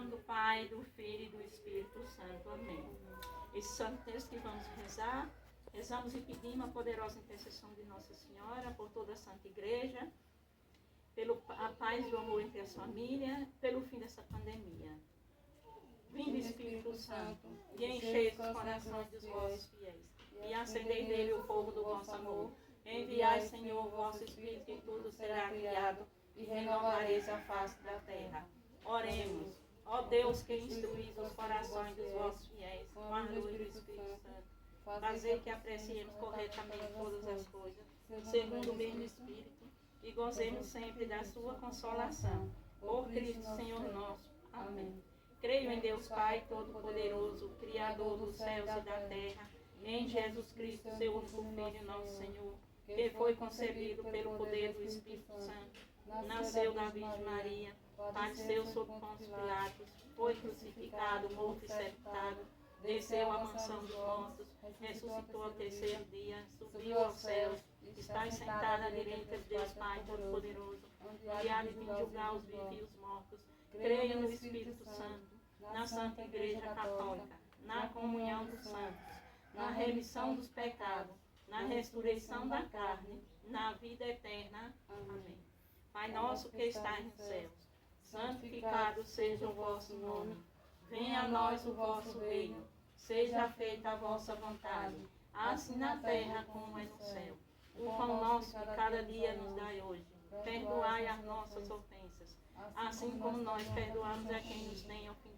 nome do Pai, do Filho e do Espírito Santo. Amém. Esse santo texto que vamos rezar, rezamos e pedimos a poderosa intercessão de Nossa Senhora por toda a Santa Igreja, a paz e o amor entre as famílias, pelo fim dessa pandemia. Vinde, Espírito Santo, e enchei os corações dos vossos fiéis, e acendei nele o fogo do vosso amor. Enviai, Senhor, o vosso Espírito, e tudo será criado, e renovareis a face da terra. Oremos. Ó Deus, que instruís os corações dos vossos fiéis com a luz do Espírito Santo, fazer que apreciemos corretamente todas as coisas, segundo o mesmo Espírito, e gozemos sempre da sua consolação. Por Cristo, Senhor nosso. Amém. Creio em Deus Pai Todo-Poderoso, Criador dos céus e da terra, em Jesus Cristo, seu único Filho, nosso Senhor, que foi concebido pelo poder do Espírito Santo, nasceu da Virgem Maria, padeceu sob Pôncio Pilatos, foi crucificado, morto e sepultado, desceu à mansão dos mortos, ressuscitou ao terceiro dia, subiu aos céus, está sentado à direita de Deus Pai Todo-Poderoso, onde há de vir julgar os vivos e os mortos. Creio no Espírito Santo, na Santa Igreja Católica, na comunhão dos santos, na remissão dos pecados, na ressurreição da carne, na vida eterna. Amém. Pai nosso que estais nos céus, santificado seja o vosso nome. Venha a nós o vosso reino. Seja feita a vossa vontade, assim na terra como é no céu. O pão nosso de cada dia nos dai hoje. Perdoai as nossas ofensas, assim como nós perdoamos a quem nos tem ofendido.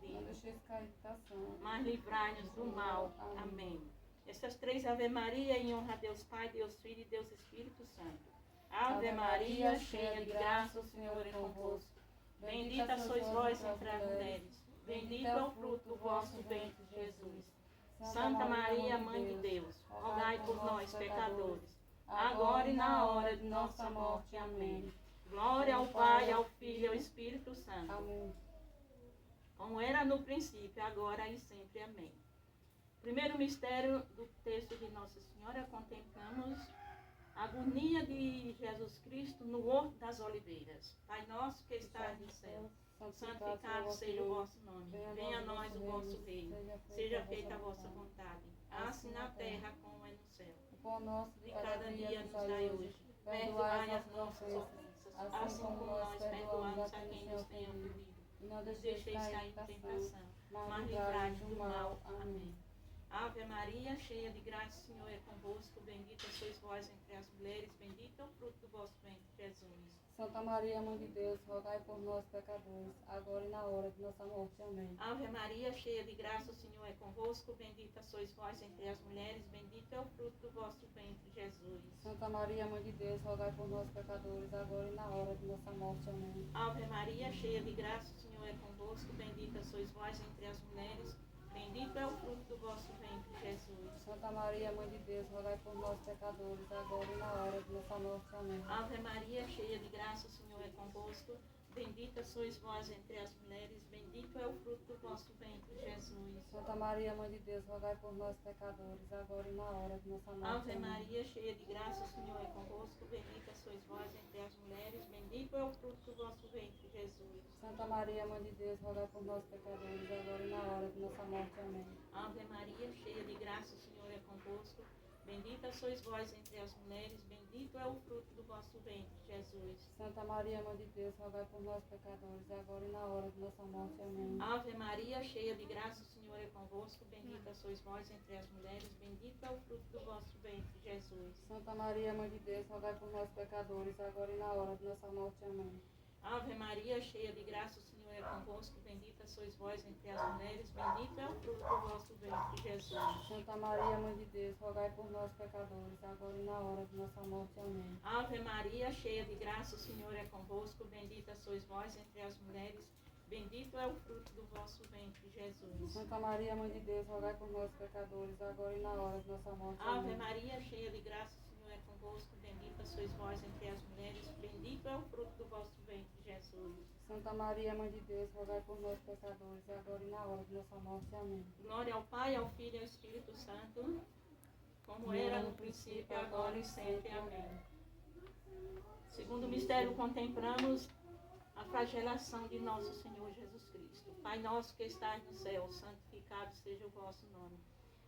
Mas livrai-nos do mal. Amém. Essas três Ave Maria em honra a Deus Pai, Deus Filho e Deus Espírito Santo. Ave Maria, cheia de graça, o Senhor é convosco. Bendita sois vós entre as mulheres. Bendito é o fruto do vosso ventre, Jesus. Santa Maria, Mãe de Deus, rogai por nós, pecadores, agora e na hora de nossa morte. Amém. Glória ao Pai, ao Filho e ao Espírito Santo. Amém. Como era no princípio, agora e sempre. Amém. Primeiro mistério do texto de Nossa Senhora, contemplamos a agonia de Jesus Cristo no Horto das Oliveiras. Pai nosso que estás no céu, santificado seja o vosso nome. Venha a nós o vosso reino. Seja feita a vossa vontade, assim na terra como é no céu. O pão nosso de cada dia nos dai hoje. Perdoai as nossas ofensas, assim como nós perdoamos a quem nos tem ofendido. Não nos deixeis cair em tentação, mas livrai-nos do mal. Amém. Ave Maria, cheia de graça, o Senhor é convosco. Bendita sois vós entre as mulheres, bendito é o fruto do vosso ventre, Jesus. Santa Maria, Mãe de Deus, rogai por nós, pecadores, agora e na hora de nossa morte. Amém. Ave Maria, cheia de graça, o Senhor é convosco. Bendita sois vós entre as mulheres, bendito é o fruto do vosso ventre, Jesus. Santa Maria, Mãe de Deus, rogai por nós, pecadores, agora e na hora de nossa morte. Amém. Ave Maria, cheia de graça, o Senhor é convosco. Bendita sois vós entre as mulheres, bendito é o fruto do vosso ventre, Jesus. Santa Maria, Mãe de Deus, rogai por nós, pecadores, agora e na hora de nossa morte. Amém. Ave Maria, cheia de graça, o Senhor é convosco. Bendita sois vós entre as mulheres, bendito é o fruto do vosso ventre, Jesus. Santa Maria, Mãe de Deus, rogai por nós, pecadores, agora e na hora de nossa morte. Ave Amém. Maria, cheia de graça, o Senhor é convosco. Bendita sois vós entre as mulheres, bendito é o fruto do vosso ventre, Jesus. Santa Maria, Mãe de Deus, rogai por nós, pecadores, agora e na hora de nossa morte. Amém. Ave Maria, cheia de graça, o Senhor é convosco. Bendita sois vós entre as mulheres, bendito é o fruto do vosso ventre, Jesus. Santa Maria, Mãe de Deus, rogai por nós, pecadores, agora e na hora de nossa morte. Amém. Ave Maria, cheia de graça, o Senhor é convosco. Bendita sois vós entre as mulheres, bendito é o fruto do vosso ventre, Jesus. Santa Maria, Mãe de Deus, rogai por nós, pecadores, agora e na hora de nossa morte. Amém. Ave Maria, cheia de graça, o Senhor é convosco. Bendita sois vós entre as mulheres, bendito é o fruto do vosso ventre, Jesus. Santa Maria, Mãe de Deus, rogai por nós, pecadores, agora e na hora de nossa morte. Amém. Ave Maria, cheia de graça, o Senhor é convosco. Bendita sois vós entre as mulheres, bendito é o fruto do vosso ventre, Jesus. Santa Maria, Mãe de Deus, rogai por nós, pecadores, agora e na hora de nossa morte. Ave Amém. Maria, cheia de graça, o Senhor é convosco. Bendita sois vós entre as mulheres, bendito é o fruto do vosso ventre, Jesus. Santa Maria, Mãe de Deus, rogai por nós, pecadores, agora e na hora de nossa morte. Amém. Glória ao Pai, ao Filho e ao Espírito Santo, como era no princípio, agora e sempre. Amém. Segundo mistério, contemplamos a flagelação de nosso Senhor Jesus Cristo. Pai Pai nosso que estás no céu, santificado seja o vosso nome.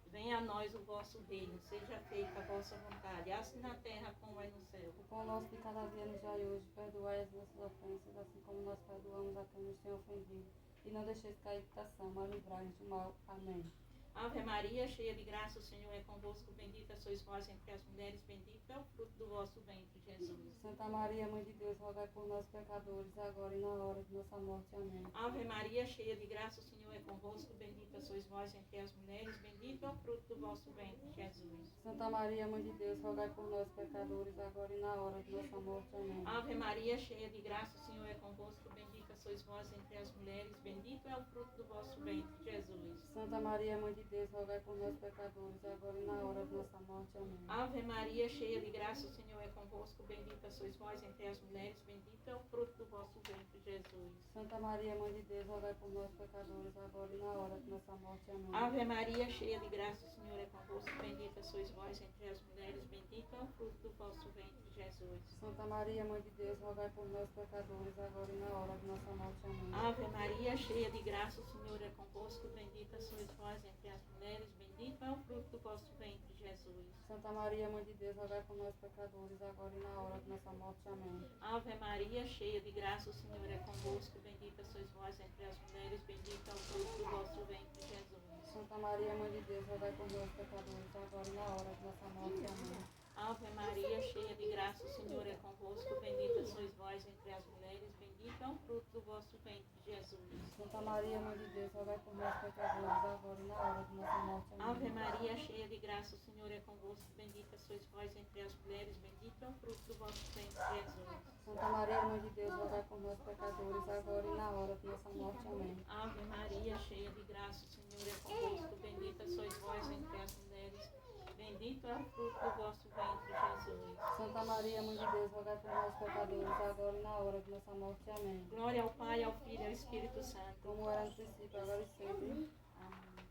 Venha a nós o vosso reino, seja feita a vossa vontade, assim na terra como é no céu. O pão nosso de cada dia nos dai hoje, perdoai as nossas ofensas, assim como nós perdoamos a quem nos tem ofendido. E não deixeis cair em tentação, mas livrai-nos do mal. Amém. Ave Maria, cheia de graça, o Senhor é convosco, bendita sois vós entre as mulheres, bendito é o fruto do vosso ventre, Jesus. Santa Maria, Mãe de Deus, rogai por nós pecadores, agora e na hora de nossa morte. Amém. Ave Maria, cheia de graça, o Senhor é convosco, bendita sois vós entre as mulheres, bendito é o fruto do vosso ventre, Jesus. Santa Maria, Mãe de Deus, rogai por nós pecadores, agora e na hora de nossa morte. Amém. Ave Maria, cheia de graça, o Senhor é convosco, bendita sois vós entre as mulheres, bendito é o fruto do vosso ventre, Jesus. Santa Maria, Mãe de Deus, rogai por nós pecadores, agora e na hora de nossa morte. Amém. Ave Maria, cheia de graça, o Senhor é convosco, bendita sois vós entre as mulheres, bendito é o fruto do vosso ventre, Jesus. Santa Maria, Mãe de Deus, rogai por nós pecadores, agora e na hora de nossa morte. Amém. Ave Maria, cheia de graça, o Senhor é convosco, bendita sois vós entre as mulheres, bendito é o fruto do vosso ventre, Jesus. Santa Maria, Mãe de Deus, rogai por nós pecadores, agora e na hora de nossa morte. Amém. Ave Maria, cheia de graça, o Senhor é convosco, bendita sois vós entre as mulheres, bendito é o fruto do vosso ventre, Jesus. Santa Maria, Mãe de Deus, rogai por nós pecadores, agora e na hora de nossa morte. Amém. Ave Maria, cheia de graça, o Senhor é convosco, bendita sois vós entre as mulheres, bendito é o fruto do vosso ventre, Jesus. Santa Maria, Mãe de Deus, rogai por nós pecadores, agora e na hora de nossa morte. Amém. Ave Maria, cheia de graça, o Senhor é convosco, bendita sois vós entre as mulheres, bendito é o fruto do vosso ventre, Jesus. Santa Maria, Mãe de Deus, rogai por nós pecadores, agora e na hora de nossa morte. Amém. Ave Maria, cheia de graça, o Senhor é convosco, bendita sois vós entre as mulheres, bendito é o fruto do vosso ventre, Jesus. Santa Maria, Mãe de Deus, rogai por nós pecadores, agora e na hora de nossa morte. Amém. Ave Maria, cheia de graça, o Senhor é convosco, bendita sois vós entre as mulheres, bendito é o fruto do vosso ventre, Jesus. Santa Maria, Mãe de Deus, rogai por nós pecadores, agora e na hora de nossa morte. Amém. Glória ao Pai, ao Filho e ao Espírito Santo. Como era no princípio, agora e sempre. Amém.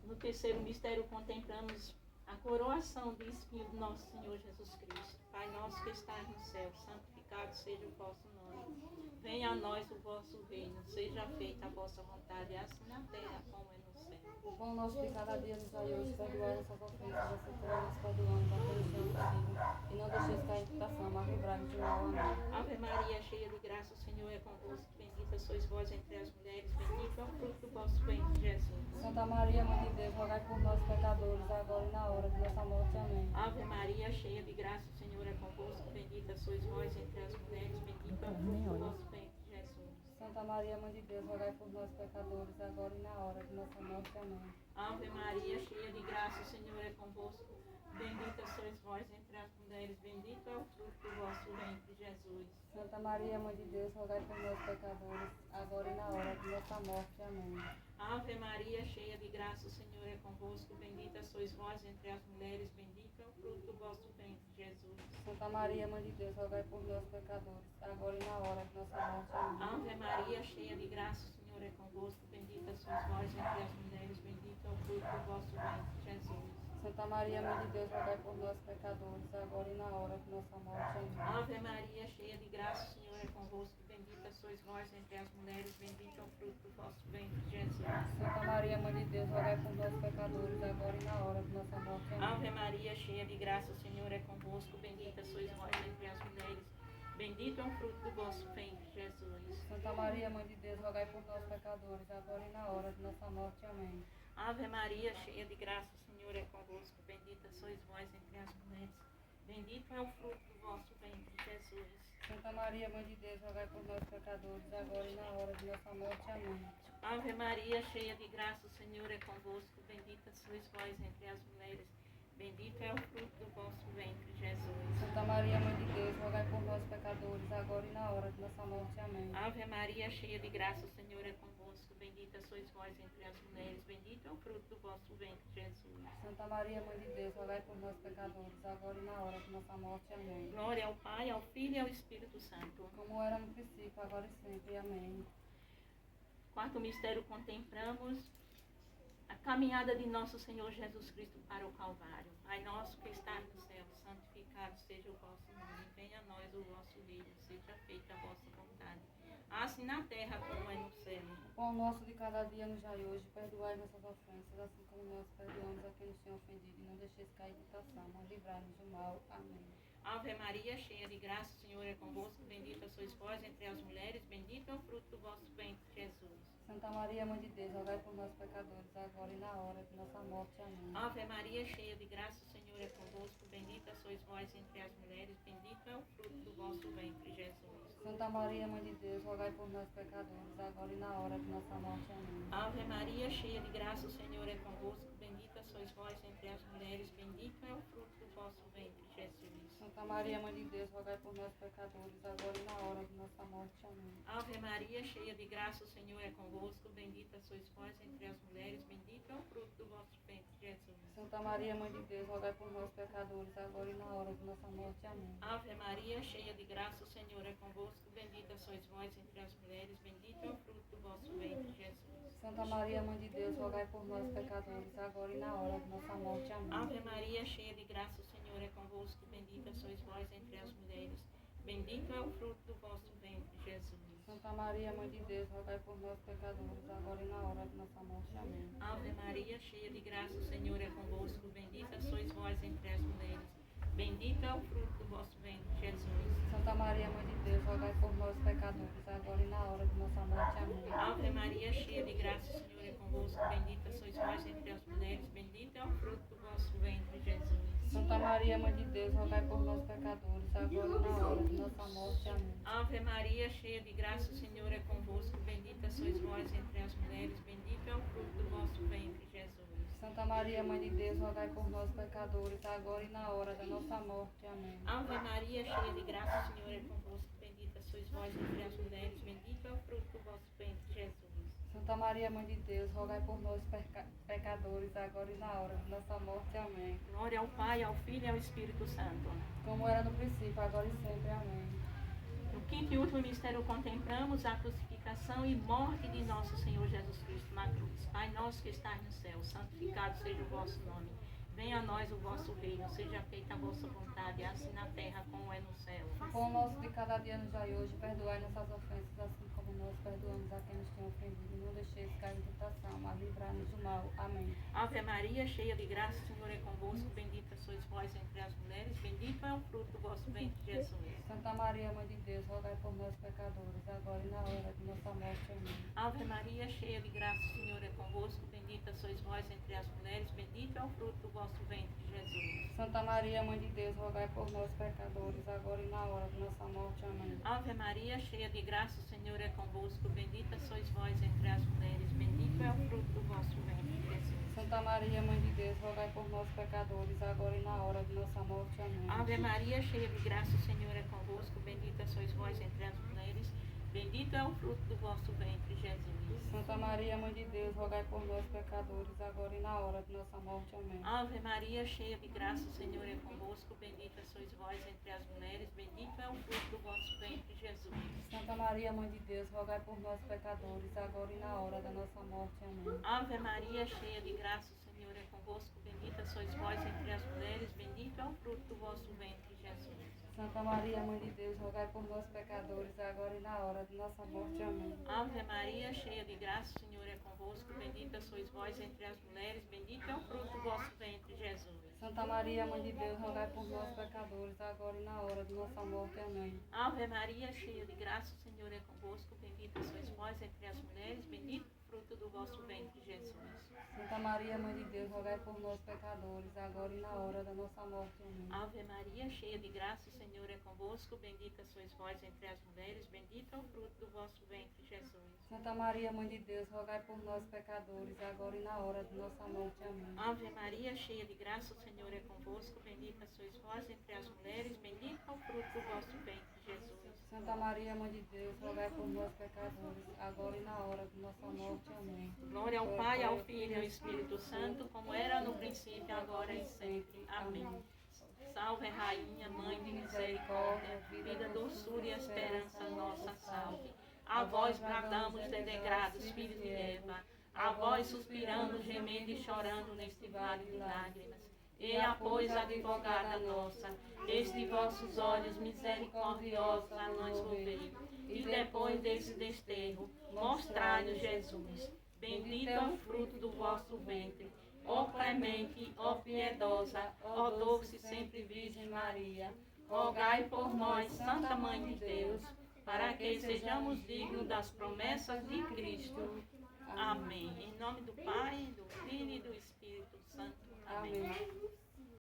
No terceiro mistério contemplamos a coroação de espinho do nosso Senhor Jesus Cristo. Pai nosso que estás no céu, santificado seja o vosso nome. Venha a nós o vosso reino, seja feita a vossa vontade, assim na terra como é no céu. O pão nosso de cada dia nos dai hoje, perdoai nossas ofensas, assim como nós perdoamos a quem nos tem ofendido. E não deixeis cair em tentação, mas livrai-nos do mal. Amém. Ave Maria, cheia de graça, o Senhor é convosco, bendita sois vós entre as mulheres, bendito é o fruto do vosso ventre, Jesus. Santa Maria, Mãe de Deus, rogai por nós pecadores, agora e na hora de nossa morte. Amém. Ave Maria, cheia de graça, o Senhor é convosco, bendita sois vós entre as mulheres, bendito é o fruto do vosso ventre, Jesus. Santa Maria, Mãe de Deus, rogai por nós pecadores, agora e na hora de nossa morte. Amém. Ave Maria, cheia de graça, o Senhor é convosco, bendita sois vós entre as mulheres, bendito é o fruto do vosso ventre, Jesus. Santa Maria, Mãe de Deus, rogai por nós pecadores, agora e na hora de nossa morte. Amém. Ave Maria, cheia de graça, o Senhor é convosco, bendita sois vós entre as mulheres, bendito é o fruto do vosso ventre, Jesus. Santa Maria, Mãe de Deus, rogai por nós pecadores, agora e na hora de nossa morte. Amém. Ave Maria, cheia de graça, o Senhor é convosco, bendita sois vós entre as mulheres, bendito é o fruto do vosso ventre, Jesus. Santa Maria, Mãe de Deus, rogai por nós pecadores, agora e na hora de nossa morte. Amém. Ave Maria, cheia de graça, o Senhor é convosco, bendita sois vós entre as mulheres, bendito é o fruto do vosso ventre, Jesus. Santa Maria, Mãe de Deus, rogai por nós pecadores, agora e na hora de nossa morte. Amém. Ave Maria, cheia de graça, o Senhor é convosco, bendita sois vós entre as mulheres, bendito é o fruto do vosso ventre, Jesus. Santa Maria, Mãe de Deus, rogai por nós pecadores, agora e na hora de nossa morte. Amém. Ave Maria, cheia de graça, o Senhor é convosco, bendita sois vós entre as mulheres, bendito é o fruto do vosso ventre, Jesus. Santa Maria, Mãe de Deus, rogai por nós pecadores, agora e na hora de nossa morte. Amém. Ave Maria, cheia de graça, o Senhor é convosco, bendita sois vós entre as mulheres, bendito é o fruto do vosso ventre, Jesus. Santa Maria, Mãe de Deus, rogai por nós pecadores, agora e na hora de nossa morte. Amém. Ave Maria, cheia de graça, o Senhor é convosco, bendita sois vós entre as mulheres, bendito é o fruto do vosso ventre, Jesus. Santa Maria, Mãe de Deus, rogai por nós pecadores, agora e na hora de nossa morte. Amém. Glória ao Pai, ao Filho e ao Espírito Santo. Como era no princípio, agora e sempre. Amém. Quarto mistério, contemplamos a caminhada de nosso Senhor Jesus Cristo para o Calvário. Pai nosso que estás no céu, santificado seja o vosso nome. Venha a nós o vosso reino, seja feita a vossa vontade, assim na terra como é no céu. O pão nosso de cada dia nos dai hoje, perdoai nossas ofensas, assim como nós perdoamos a quem nos tem ofendido, e não deixeis cair em tentação, mas livrai-nos do mal. Amém. Ave Maria, cheia de graça, o Senhor é convosco, bendita sois vós entre as mulheres, bendito é o fruto do vosso ventre, Jesus. Santa Maria, Mãe de Deus, rogai por nós pecadores, agora e na hora de nossa morte. Amém. Ave Maria, cheia de graça, o Senhor é convosco, bendita sois vós entre as mulheres, bendito é o fruto do vosso ventre, Jesus. Santa Maria, Mãe de Deus, rogai por nós pecadores, agora e na hora de nossa morte. Amém. Ave Maria, cheia de graça, o Senhor é convosco, bendita sois vós entre as mulheres, bendito é o fruto do vosso ventre, Jesus. Santa Maria, Mãe de Deus, rogai por nós pecadores, agora e na hora de nossa morte. Amém. Ave Maria, cheia de graça, o Senhor é convosco, bendita sois vós entre as mulheres, bendito é o fruto do vosso ventre, Jesus. Santa Maria, Mãe de Deus, rogai por nós pecadores, agora e na hora de nossa morte. Amém. Ave Maria, cheia de graça, o Senhor é convosco, bendita sois vós entre as mulheres, bendito é o fruto do vosso ventre, Jesus. Santa Maria, Mãe de Deus, rogai por nós pecadores, agora e na hora de nossa morte. Amém. Ave Maria, cheia de graça, o Senhor é convosco, bendita sois vós entre as mulheres, bendito é o fruto do vosso ventre, Jesus. Santa Maria, Mãe de Deus, rogai por nós pecadores, agora e na hora de nossa morte. Amém. Ave Maria, cheia de graça, o Senhor é convosco, bendita sois vós entre as mulheres, bendito é o fruto do vosso ventre, Jesus. Santa Maria, Mãe de Deus, rogai por nós pecadores, agora e na hora de nossa morte. Amém. Ave Maria, cheia de graça, o Senhor é convosco, bendita sois vós entre as mulheres, bendito é o fruto do vosso ventre, Jesus. Santa Maria, Mãe de Deus, rogai por nós pecadores, agora e na hora de nossa morte. Amém. Ave Maria, cheia de graça, o Senhor é convosco, bendita sois vós entre as mulheres, bendito é o fruto do vosso ventre, Jesus. Santa Maria, Mãe de Deus, rogai por nós pecadores, agora e na hora da nossa morte. Amém. Ave Maria, cheia de graça, o Senhor é convosco, bendita sois vós entre as mulheres, bendito é o fruto do vosso ventre, Jesus. Santa Maria, Mãe de Deus, rogai por nós pecadores, agora e na hora de nossa morte. Amém. Glória ao Pai, ao Filho e ao Espírito Santo. Como era no princípio, agora e sempre. Amém. No quinto e último mistério contemplamos a crucificação e morte de nosso Senhor Jesus Cristo na cruz. Pai nosso que estás no céu, santificado seja o vosso nome. Venha a nós o vosso reino, seja feita a vossa vontade, assim na terra como é no céu. O pão nosso de cada dia nos dai hoje, perdoai nossas ofensas, assim como nós perdoamos a quem nos tem ofendido. E não deixeis cair em tentação, mas livrai-nos do mal. Amém. Ave Maria, cheia de graça, o Senhor é convosco, bendita sois vós entre as mulheres, bendito é o fruto do vosso ventre, Jesus. Santa Maria, Mãe de Deus, rogai por nós pecadores, agora e na hora de nossa morte. Amém. Ave Maria, cheia de graça, o Senhor é convosco, bendita sois vós entre as mulheres, bendito é o fruto do vosso ventre, Jesus. Santa Maria, Mãe de Deus, rogai por nós pecadores, agora e na hora de nossa morte. Amém. Ave Maria, cheia de graça, o Senhor é convosco, bendita sois vós entre as mulheres, bendito é o fruto do vosso ventre, Jesus. Santa Maria, Mãe de Deus, rogai por nós pecadores, agora e na hora de nossa morte. Amém. Ave Maria, cheia de graça, o Senhor é convosco, bendita sois vós entre as mulheres, bendito é o fruto do vosso ventre, Jesus. Santa Maria, Mãe de Deus, rogai por nós pecadores, agora e na hora de nossa morte. Amém. Ave Maria, cheia de graça, o Senhor é convosco, bendita sois vós entre as mulheres, bendito é o fruto do vosso ventre, Jesus. Santa Maria, Mãe de Deus, rogai por nós pecadores, agora e na hora da nossa morte. Amém. Ave Maria, cheia de graça, o Senhor é convosco, bendita sois vós entre as mulheres, bendito é o fruto do vosso ventre, Jesus. Santa Maria, Mãe de Deus, rogai por nós pecadores, agora e na hora de nossa morte. Amém. Ave Maria, cheia de graça, o Senhor é convosco, bendita sois vós entre as mulheres, bendito é o fruto do vosso ventre, Jesus. Santa Maria, Mãe de Deus, rogai por nós pecadores, agora e na hora de nossa morte. Amém. Ave Maria, cheia de graça, o Senhor é convosco, bendita sois vós entre as mulheres, bendito o fruto do vosso ventre, Jesus. Santa Maria, Mãe de Deus, rogai por nós pecadores, agora e na hora da nossa morte. Amém. Ave Maria, cheia de graça, o Senhor é convosco, bendita sois vós entre as mulheres, bendito é o fruto do vosso ventre, Jesus. Santa Maria, Mãe de Deus, rogai por nós pecadores, agora e na hora de nossa morte. Amém. Ave Maria, cheia de graça, o Senhor é convosco, bendita sois vós entre as mulheres, bendito é o fruto do vosso ventre, Jesus. Santa Maria, Mãe de Deus, rogai por nós pecadores, agora e na hora de nossa morte. Amém. Glória ao Pai, ao Filho e ao Espírito Santo, como era no princípio, agora e sempre. Amém. Salve, Rainha, Mãe de misericórdia, vida, doçura e esperança nossa, salve. A vós bradamos, degrados, filhos de Eva, a vós suspirando, gemendo e chorando neste vale de lágrimas. e a pois advogada nossa, desde vossos olhos misericordiosos a nós volvei, e depois desse desterro, mostrai-nos Jesus. Bendito é o fruto do vosso ventre, ó clemente, ó piedosa, ó doce sempre Virgem Maria. Rogai por nós, Santa Mãe de Deus, para que sejamos dignos das promessas de Cristo. Amém. Em nome do Pai, do Filho e do Espírito Santo. Amém.